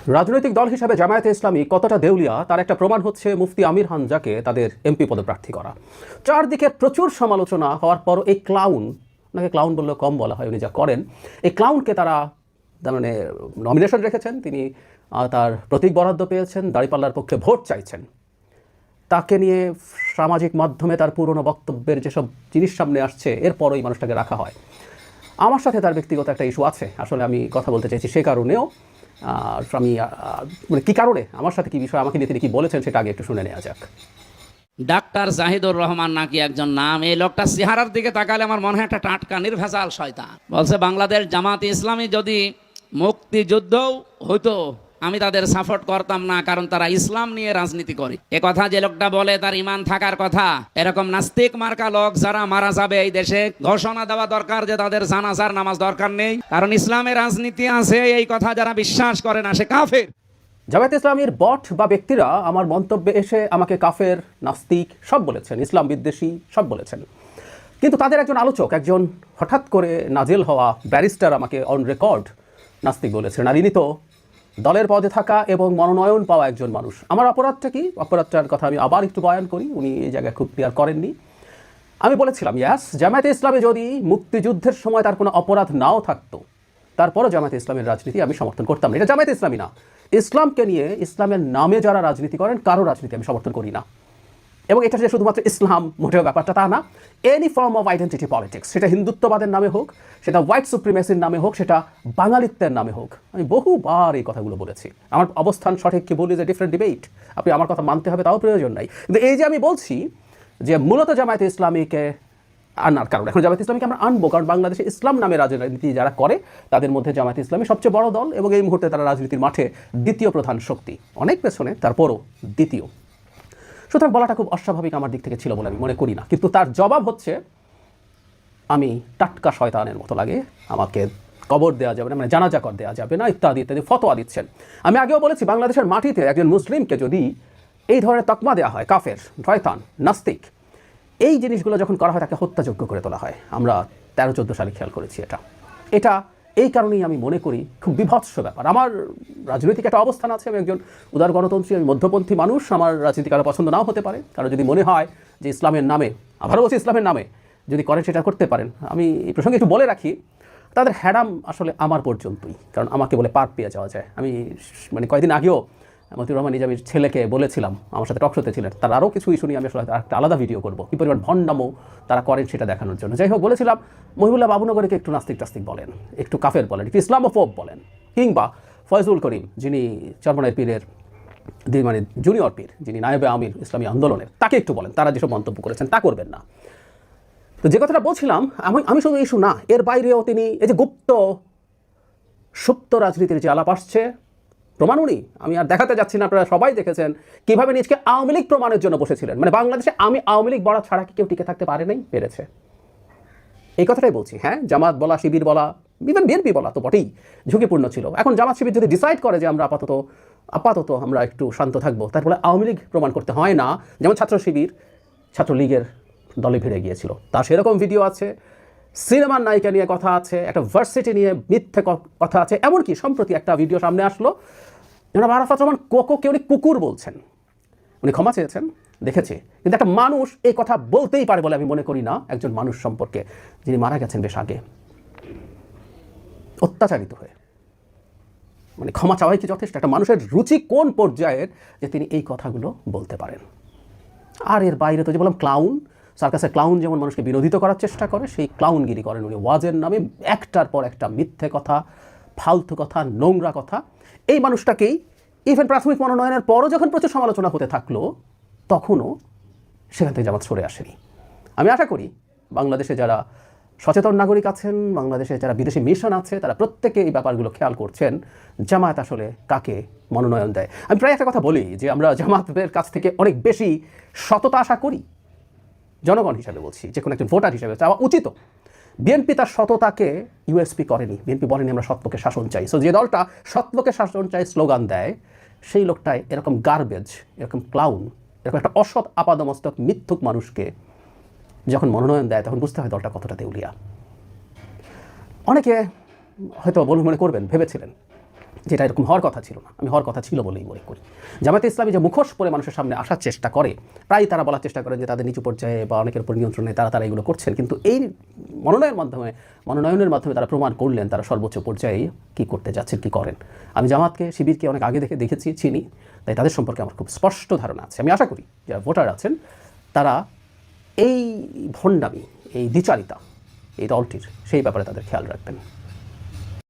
রাজনৈতিক দল হিসাবে জামায়াতে ইসলামী কতটা দেউলিয়া তার একটা প্রমাণ হচ্ছে মুফতি আমির হামজাকে তাদের এমপি পদপ্রার্থী করা। চারদিকে প্রচুর সমালোচনা হওয়ার পর এই ক্লাউন, ওনাকে ক্লাউন বললেও কম বলা হয়, উনি যা করেন, এই ক্লাউনকে তারা মানে নমিনেশন রেখেছেন, তিনি তার প্রতীক বরাদ্দ পেয়েছেন, দাঁড়িপাল্লার পক্ষে ভোট চাইছেন। তাকে নিয়ে সামাজিক মাধ্যমে তার পুরনো বক্তব্যের যেসব জিনিস সামনে আসছে, এরপর ওই মানুষটাকে রাখা হয়। আমার সাথে তার ব্যক্তিগত একটা ইস্যু আছে, আসলে আমি কথা বলতে চাইছি সে কারণেও। আমি মানে কী কারণে আমার সাথে কী বিষয়, আমাকে নিয়ে তিনি কী বলেছেন সেটা আগে একটু শুনে নেওয়া যাক। ডাক্তার জাহিদুর রহমান নাকি একজন নাম, এই লোকটা চেহারার দিকে তাকালে আমার মনে হয় একটা টাটকা নির্ভেজাল শয়তান। বলছে বাংলাদেশ জামাত ইসলামী যদি মুক্তিযুদ্ধও হইতো আমি তাদের সাপোর্ট করতাম না, কারণ তারা ইসলাম নিয়ে রাজনীতি করে। এ কথা যে লোকটা বলে তার ইমান থাকার কথা। এরকম নাস্তিক মার্কা লোক যারা মারা যাবে এই দেশে ঘোষণা দেওয়া দরকার যে তাদের জানাজার নামাজ দরকার নেই, কারণ ইসলামের রাজনীতি আছে। এই কথা যারা বিশ্বাস করে না সে কাফের। জামায়াতে ইসলামীর বট বা ব্যক্তিরা আমার মন্তব্যে এসে আমাকে কাফের, নাস্তিক সব বলেছেন, ইসলাম বিদ্বেষী সব বলেছেন। কিন্তু তাদের একজন আলোচক, একজন হঠাৎ করে নাজেল হওয়া ব্যারিস্টার আমাকে অন রেকর্ড নাস্তিক বলেছেন। আর ইনি তো দলের পদে থাকা এবং মনোনয়ন পাওয়া একজন মানুষ। আমার অপরাধটা কি? অপরাধটার কথা আমি আবার একটু বয়ান করি, উনি এই জায়গায় খুব ক্লিয়ার করেননি। আমি বলেছিলাম ইয়াস, জামায়াতে ইসলামে যদি মুক্তিযুদ্ধের সময় তার কোনো অপরাধ নাও থাকতো, তারপরও জামায়াতে ইসলামের রাজনীতি আমি সমর্থন করতাম না। এটা জামায়াতে ইসলামী না, ইসলামকে নিয়ে ইসলামের নামে যারা রাজনীতি করেন কারো রাজনীতি আমি সমর্থন করি না। এবং এটা যে শুধুমাত্র ইসলাম মোটেও ব্যাপারটা তা না, any form of identity politics, সেটা হিন্দুত্ববাদের নামে হোক, সেটা হোয়াইট সুপ্রিমেসির নামে হোক, সেটা বাঙালিত্বের নামে হোক, আমি বহুবার এই কথাগুলো বলেছি। আমার অবস্থান সঠিক কি বলি যে ডিফারেন্ট ডিবেট, আপনি আমার কথা মানতে হবে তাও প্রয়োজন নাই। কিন্তু এই যে আমি বলছি যে মূলত জামায়াতে ইসলামীকে আনার কারণ, এখন জামায়াতে ইসলামীকে আমরা আনবো কারণ বাংলাদেশে ইসলাম নামে রাজনীতি যারা করে তাদের মধ্যে জামায়াতে ইসলামী সবচেয়ে বড় দল এবং এই মুহূর্তে তারা রাজনীতির মাঠে দ্বিতীয় প্রধান শক্তি, অনেক পেছনে তারপরও দ্বিতীয়। সুতরাং বলাটা খুব অস্বাভাবিক আমার দিক থেকে ছিল বলে আমি মনে করি না। কিন্তু তার জবাব হচ্ছে আমি টাটকা শয়তানের মতো লাগে, আমাকে কবর দেওয়া যাবে না, মানে জানাজা কর দেওয়া যাবে না, ইত্যাদি ইত্যাদি ফতোয়া দিচ্ছেন। আমি আগেও বলেছি বাংলাদেশের মাটিতে একজন মুসলিমকে যদি এই ধরনের তকমা দেওয়া হয়, কাফের, শয়তান, নাস্তিক, এই জিনিসগুলো যখন করা হয় তাকে হত্যাযোগ্য করে তোলা হয়। আমরা 13-14 সালে খেয়াল করেছি এটা এই কারণেই আমি মনে করি খুব বিভৎস ব্যাপার। আমার রাজনৈতিক একটা অবস্থান আছে, আমি একজন উদার গণতন্ত্রী, আমি মধ্যপন্থী মানুষ, আমার রাজনীতি কারো পছন্দ নাও হতে পারে, কারো যদি মনে হয় যে ইসলামের নামে, আবারও বলছি ইসলামের নামে যদি করেন সেটা করতে পারেন। আমি এই প্রসঙ্গে একটু বলে রাখি, তাদের হ্যাডাম আসলে আমার পর্যন্তই, কারণ আমাকে বলে পার পেয়ে যাওয়া যায়। আমি মানে কয়েকদিন আগেও মতিউর রহমান নিজামীর ছেলেকে বলেছিলাম, আমার সাথে টকশোতে ছিলেন, তার আরও কিছু ইস্যু নিয়ে আমি আসলে একটা আলাদা ভিডিও করবো, কী পরিমাণ ভণ্ডামো তারা করেন সেটা দেখানোর জন্য। যাই হোক, বলেছিলাম মহিবুল্লাহ বাবুনগরীকে একটু নাস্তিক টাস্তিক বলেন, একটু কাফের বলেন, একটু ইসলামোফোব বলেন, কিংবা ফয়জুল করিম যিনি চরমনাই পীরের মানে জুনিয়র পীর, যিনি নায়েবে আমির ইসলামী আন্দোলনের, তাকে একটু বলেন, তারা যেসব মন্তব্য করেছেন তা করবেন না। তো যে কথাটা বলছিলাম, আমি শুধু ইস্যু না, এর বাইরেও তিনি এই যে গুপ্ত সুপ্ত রাজনীতির যে আলাপ আসছে, প্রমাণ উনি, আমি আর দেখাতে যাচ্ছি না, আপনারা সবাই দেখেছেন কীভাবে নিজকে আওয়ামী লীগ প্রমাণের জন্য বসেছিলেন। মানে বাংলাদেশে আমি আওয়ামী লীগ বলা ছাড়া কি কেউ টিকে থাকতে পারে নাই? পেরেছে। এই কথাটাই বলছি। হ্যাঁ, জামাত বলা, শিবির বলা, ইভেন বিএনপি বলা তো বটেই ঝুঁকিপূর্ণ ছিল। এখন জামাত শিবির যদি ডিসাইড করে যে আমরা আপাতত আমরা একটু শান্ত থাকবো, তারপরে আওয়ামী লীগ প্রমাণ করতে হয় না। যেমন ছাত্র শিবির ছাত্রলীগের দলে ভিড়ে গিয়েছিল, তার সেরকম ভিডিও আছে, সিনেমার নায়িকা নিয়ে কথা আছে, একটা ভার্সিটি নিয়ে মিথ্যে কথা আছে। এমনকি সম্প্রতি একটা ভিডিও সামনে আসলো, জনাব আরাফাত রহমান কোকোকে উনি কুকুর বলছেন, উনি ক্ষমা চেয়েছেন, দেখেছি। কিন্তু একটা মানুষ এই কথা বলতেই পারে বলে আমি মনে করি না, একজন মানুষ সম্পর্কে যিনি মারা গেছেন বেশ আগে, অত্যাচারিত হয়ে। মানে ক্ষমা চাওয়াই কি যথেষ্ট? একটা মানুষের রুচি কোন পর্যায়ের যে তিনি এই কথাগুলো বলতে পারেন? আর এর বাইরে তো যে বললাম ক্লাউন, সার্কাসের ক্লাউন যেমন মানুষকে বিরোধিত করার চেষ্টা করে, সেই ক্লাউনগিরি করেন উনি ওয়াজের নামে, একটার পর একটা মিথ্যে কথা, ফালতু কথা, নোংরা কথা। এই মানুষটাকেই ইভেন প্রাথমিক মনোনয়নের পরও যখন প্রচুর সমালোচনা হতে থাকলো, তখনও সেখান থেকে জামাত সরে আসেনি। আমি আশা করি বাংলাদেশে যারা সচেতন নাগরিক আছেন, বাংলাদেশে যারা বিদেশি মিশন আছে, তারা প্রত্যেকে এই ব্যাপারগুলো খেয়াল করছেন, জামায়াত আসলে কাকে মনোনয়ন দেয়। আমি প্রায় একটা কথা বলি যে আমরা জামাতের কাছ থেকে অনেক বেশি সততা আশা করি, জনগণ হিসাবে বলছি, যে কোনো একজন ভোটার হিসাবে চাওয়া উচিত। বিএনপি তার সততাকে ইউএসপি করেনি, বিএনপি বলেনি আমরা সত্যকে শাসন চাই। সো যে দলটা সত্যকে শাসন চাই স্লোগান দেয়, সেই লোকটাই এরকম গার্বেজ, এরকম ক্লাউন, এরকম একটা অসৎ আপাদমস্তক মিথ্যুক মানুষকে যখন মনোনয়ন দেয়, তখন বুঝতে হয় দলটা কতটা দেউলিয়া। অনেকে হয়তো মনে করবেন, ভেবেছিলেন যেটা এরকম হওয়ার কথা ছিল না, আমি হওয়ার কথা ছিল বলেই মনে করি। জামায়াতে ইসলামী যে মুখোশ পরে মানুষের সামনে আসার চেষ্টা করে, প্রায় তারা বলার চেষ্টা করে যে তাদের নিচু পর্যায়ে বা অনেকের উপর নিয়ন্ত্রণে তারা এগুলো করছেন, কিন্তু এই মনোনয়নের মাধ্যমে তারা প্রমাণ করলেন তারা সর্বোচ্চ পর্যায়ে কী করতে যাচ্ছেন, কী করেন। আমি জামাতকে, শিবিরকে অনেক আগে দেখেছি, চিনি, তাই তাদের সম্পর্কে আমার খুব স্পষ্ট ধারণা আছে। আমি আশা করি যারা ভোটার আছেন তারা এই ভণ্ডামি, এই দ্বিচারিতা, এই দলটির সেই ব্যাপারে তাদের খেয়াল রাখবেন।